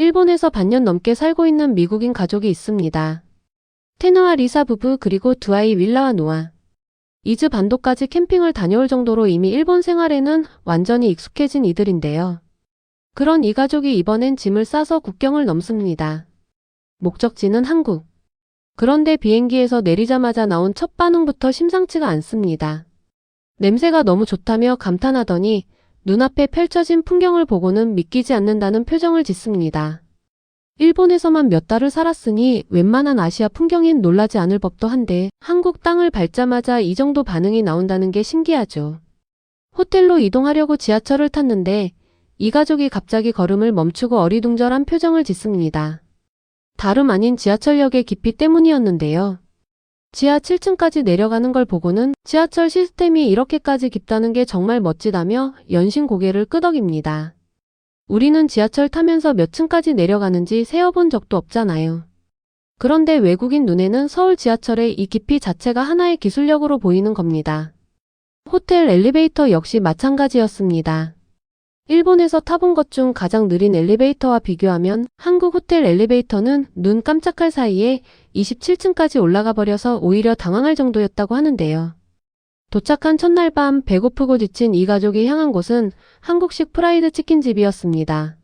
일본에서 반년 넘게 살고 있는 미국인 가족이 있습니다. 테너와 리사 부부 그리고 두 아이 윌라와 노아. 이즈 반도까지 캠핑을 다녀올 정도로 이미 일본 생활에는 완전히 익숙해진 이들인데요. 그런 이 가족이 이번엔 짐을 싸서 국경을 넘습니다. 목적지는 한국. 그런데 비행기에서 내리자마자 나온 첫 반응부터 심상치가 않습니다. 냄새가 너무 좋다며 감탄하더니 눈앞에 펼쳐진 풍경을 보고는 믿기지 않는다는 표정을 짓습니다. 일본에서만 몇 달을 살았으니 웬만한 아시아 풍경인 놀라지 않을 법도 한데 한국 땅을 밟자마자 이 정도 반응이 나온다는 게 신기하죠. 호텔로 이동하려고 지하철을 탔는데 이 가족이 갑자기 걸음을 멈추고 어리둥절한 표정을 짓습니다. 다름 아닌 지하철역의 깊이 때문이었는데요. 지하 7층까지 내려가는 걸 보고는 지하철 시스템이 이렇게까지 깊다는 게 정말 멋지다며 연신 고개를 끄덕입니다. 우리는 지하철 타면서 몇 층까지 내려가는지 세어본 적도 없잖아요. 그런데 외국인 눈에는 서울 지하철의 이 깊이 자체가 하나의 기술력으로 보이는 겁니다. 호텔 엘리베이터 역시 마찬가지였습니다. 일본에서 타본 것 중 가장 느린 엘리베이터와 비교하면 한국 호텔 엘리베이터는 눈 깜짝할 사이에 27층까지 올라가 버려서 오히려 당황할 정도였다고 하는데요. 도착한 첫날 밤 배고프고 지친 이 가족이 향한 곳은 한국식 프라이드 치킨집이었습니다.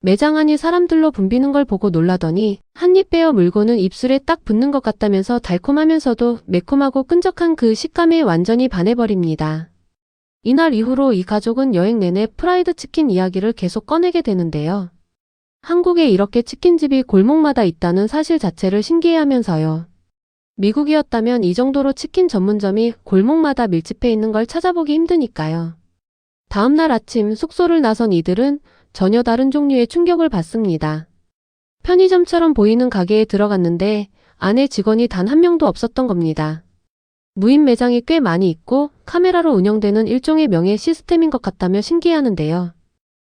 매장 안이 사람들로 붐비는 걸 보고 놀라더니 한 입 베어 물고는 입술에 딱 붙는 것 같다면서 달콤하면서도 매콤하고 끈적한 그 식감에 완전히 반해버립니다. 이날 이후로 이 가족은 여행 내내 프라이드 치킨 이야기를 계속 꺼내게 되는데요. 한국에 이렇게 치킨집이 골목마다 있다는 사실 자체를 신기해하면서요. 미국이었다면 이 정도로 치킨 전문점이 골목마다 밀집해 있는 걸 찾아보기 힘드니까요. 다음날 아침 숙소를 나선 이들은 전혀 다른 종류의 충격을 받습니다. 편의점처럼 보이는 가게에 들어갔는데 안에 직원이 단 한 명도 없었던 겁니다. 무인 매장이 꽤 많이 있고 카메라로 운영되는 일종의 명예 시스템인 것 같다며 신기해하는데요.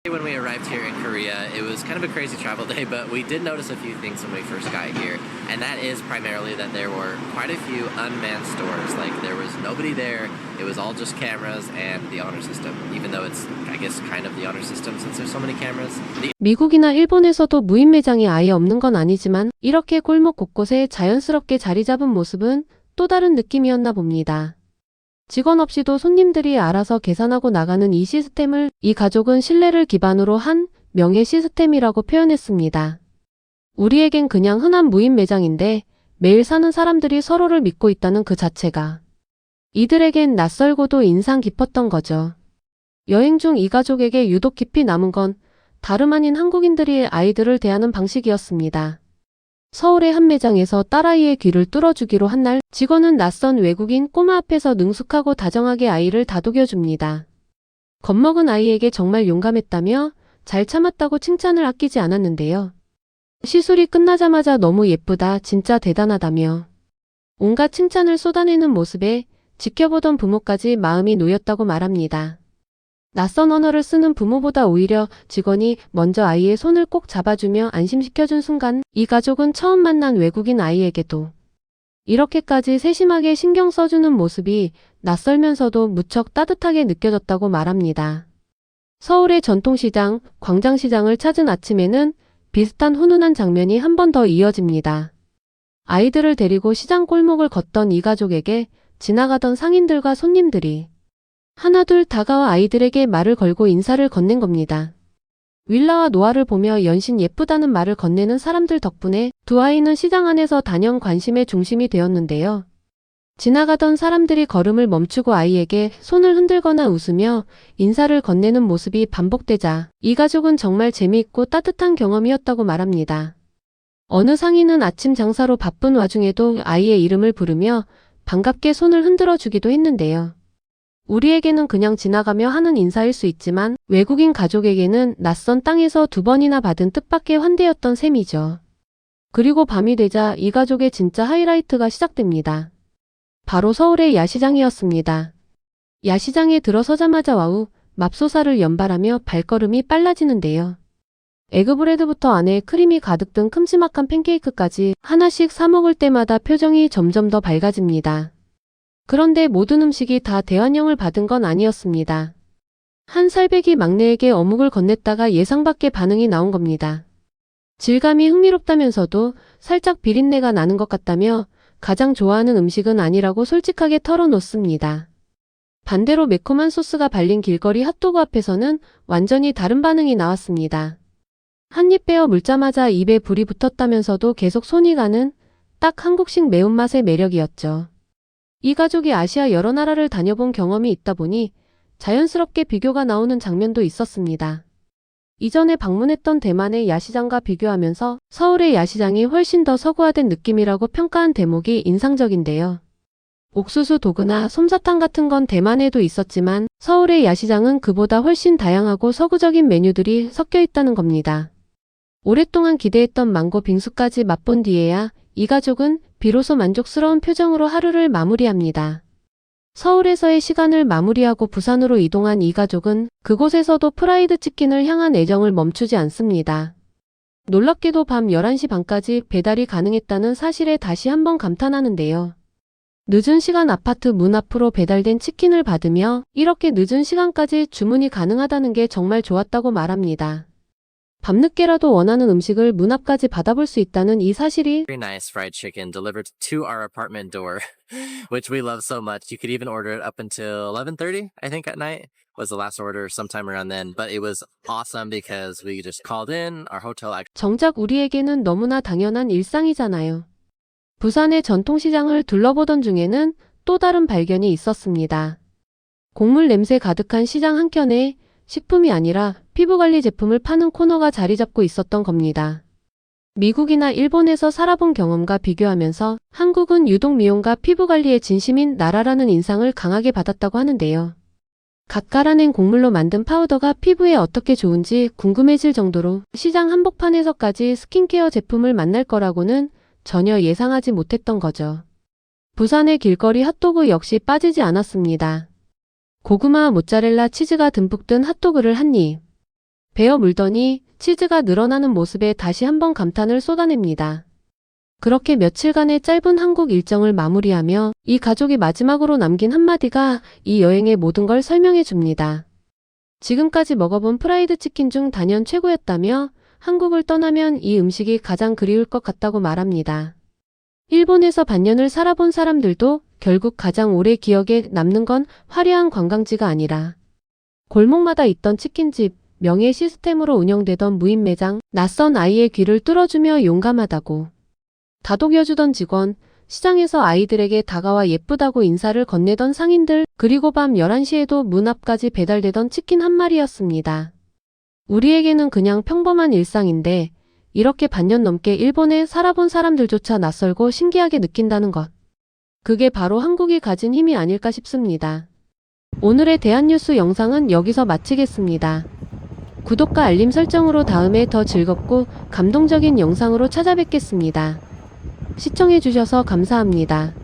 When we arrived here in Korea, it was kind of a crazy travel day, but we did notice a few things when we first got here, and that is primarily that there were quite a few unmanned stores. Like there was nobody there, it was all just cameras and the honor system, even though it's, I guess, kind of the honor system since there's so many cameras. 미국이나 일본에서도 무인 매장이 아예 없는 건 아니지만 이렇게 골목 곳곳에 자연스럽게 자리 잡은 모습은 또 다른 느낌이었나 봅니다. 직원 없이도 손님들이 알아서 계산하고 나가는 이 시스템을 이 가족은 신뢰를 기반으로 한 명예 시스템이라고 표현했습니다. 우리에겐 그냥 흔한 무인 매장인데 매일 사는 사람들이 서로를 믿고 있다는 그 자체가 이들에겐 낯설고도 인상 깊었던 거죠. 여행 중 이 가족에게 유독 깊이 남은 건 다름 아닌 한국인들이 아이들을 대하는 방식이었습니다. 서울의 한 매장에서 딸아이의 귀를 뚫어주기로 한 날 직원은 낯선 외국인 꼬마 앞에서 능숙하고 다정하게 아이를 다독여줍니다. 겁먹은 아이에게 정말 용감했다며 잘 참았다고 칭찬을 아끼지 않았는데요. 시술이 끝나자마자 너무 예쁘다, 진짜 대단하다며 온갖 칭찬을 쏟아내는 모습에 지켜보던 부모까지 마음이 놓였다고 말합니다. 낯선 언어를 쓰는 부모보다 오히려 직원이 먼저 아이의 손을 꼭 잡아주며 안심시켜준 순간 이 가족은 처음 만난 외국인 아이에게도 이렇게까지 세심하게 신경 써주는 모습이 낯설면서도 무척 따뜻하게 느껴졌다고 말합니다. 서울의 전통시장, 광장시장을 찾은 아침에는 비슷한 훈훈한 장면이 한 번 더 이어집니다. 아이들을 데리고 시장 골목을 걷던 이 가족에게 지나가던 상인들과 손님들이 하나둘 다가와 아이들에게 말을 걸고 인사를 건넨 겁니다. 윌라와 노아를 보며 연신 예쁘다는 말을 건네는 사람들 덕분에 두 아이는 시장 안에서 단연 관심의 중심이 되었는데요. 지나가던 사람들이 걸음을 멈추고 아이에게 손을 흔들거나 웃으며 인사를 건네는 모습이 반복되자 이 가족은 정말 재미있고 따뜻한 경험이었다고 말합니다. 어느 상인은 아침 장사로 바쁜 와중에도 아이의 이름을 부르며 반갑게 손을 흔들어 주기도 했는데요. 우리에게는 그냥 지나가며 하는 인사일 수 있지만 외국인 가족에게는 낯선 땅에서 두 번이나 받은 뜻밖의 환대였던 셈이죠. 그리고 밤이 되자 이 가족의 진짜 하이라이트가 시작됩니다. 바로 서울의 야시장이었습니다. 야시장에 들어서자마자 와우, 맙소사를 연발하며 발걸음이 빨라지는데요. 에그브레드부터 안에 크림이 가득 든 큼지막한 팬케이크까지 하나씩 사 먹을 때마다 표정이 점점 더 밝아집니다. 그런데 모든 음식이 다 대환영을 받은 건 아니었습니다. 한 살배기 막내에게 어묵을 건넸다가 예상 밖의 반응이 나온 겁니다. 질감이 흥미롭다면서도 살짝 비린내가 나는 것 같다며 가장 좋아하는 음식은 아니라고 솔직하게 털어놓습니다. 반대로 매콤한 소스가 발린 길거리 핫도그 앞에서는 완전히 다른 반응이 나왔습니다. 한 입 베어 물자마자 입에 불이 붙었다면서도 계속 손이 가는 딱 한국식 매운맛의 매력이었죠. 이 가족이 아시아 여러 나라를 다녀본 경험이 있다 보니 자연스럽게 비교가 나오는 장면도 있었습니다. 이전에 방문했던 대만의 야시장과 비교하면서 서울의 야시장이 훨씬 더 서구화된 느낌이라고 평가한 대목이 인상적인데요. 옥수수 도그나 솜사탕 같은 건 대만에도 있었지만 서울의 야시장은 그보다 훨씬 다양하고 서구적인 메뉴들이 섞여 있다는 겁니다. 오랫동안 기대했던 망고 빙수까지 맛본 뒤에야 이 가족은 비로소 만족스러운 표정으로 하루를 마무리합니다. 서울에서의 시간을 마무리하고 부산으로 이동한 이 가족은 그곳에서도 프라이드 치킨을 향한 애정을 멈추지 않습니다. 놀랍게도 밤 11시 반까지 배달이 가능했다는 사실에 다시 한번 감탄하는데요. 늦은 시간 아파트 문 앞으로 배달된 치킨을 받으며 이렇게 늦은 시간까지 주문이 가능하다는 게 정말 좋았다고 말합니다. 밤늦게라도 원하는 음식을 문 앞까지 받아볼 수 있다는 이 사실이 Very nice fried chicken delivered to our apartment door, which we love so much. You could even order it up until 11:30, I think, at night was the last order sometime around then. But it was awesome because we just called in. Our hotel actually 정작 우리에게는 너무나 당연한 일상이잖아요. 부산의 전통시장을 둘러보던 중에는 또 다른 발견이 있었습니다. 곡물 냄새 가득한 시장 한켠에 식품이 아니라 피부관리 제품을 파는 코너가 자리 잡고 있었던 겁니다. 미국이나 일본에서 살아본 경험과 비교하면서 한국은 유독 미용과 피부관리에 진심인 나라라는 인상을 강하게 받았다고 하는데요. 갓 갈아낸 곡물로 만든 파우더가 피부에 어떻게 좋은지 궁금해질 정도로 시장 한복판에서까지 스킨케어 제품을 만날 거라고는 전혀 예상하지 못했던 거죠. 부산의 길거리 핫도그 역시 빠지지 않았습니다. 고구마와 모짜렐라 치즈가 듬뿍 든 핫도그를 한 입. 베어 물더니 치즈가 늘어나는 모습에 다시 한번 감탄을 쏟아냅니다. 그렇게 며칠간의 짧은 한국 일정을 마무리하며 이 가족이 마지막으로 남긴 한마디가 이 여행의 모든 걸 설명해 줍니다. 지금까지 먹어본 프라이드 치킨 중 단연 최고였다며 한국을 떠나면 이 음식이 가장 그리울 것 같다고 말합니다. 일본에서 반년을 살아본 사람들도 결국 가장 오래 기억에 남는 건 화려한 관광지가 아니라 골목마다 있던 치킨집, 명예 시스템으로 운영되던 무인 매장, 낯선 아이의 귀를 뚫어주며 용감하다고 다독여주던 직원, 시장에서 아이들에게 다가와 예쁘다고 인사를 건네던 상인들, 그리고 밤 11시에도 문 앞까지 배달되던 치킨 한 마리였습니다. 우리에게는 그냥 평범한 일상인데 이렇게 반년 넘게 일본에 살아본 사람들조차 낯설고 신기하게 느낀다는 것. 그게 바로 한국이 가진 힘이 아닐까 싶습니다. 오늘의 대한뉴스 영상은 여기서 마치겠습니다. 구독과 알림 설정으로 다음에 더 즐겁고 감동적인 영상으로 찾아뵙겠습니다. 시청해주셔서 감사합니다.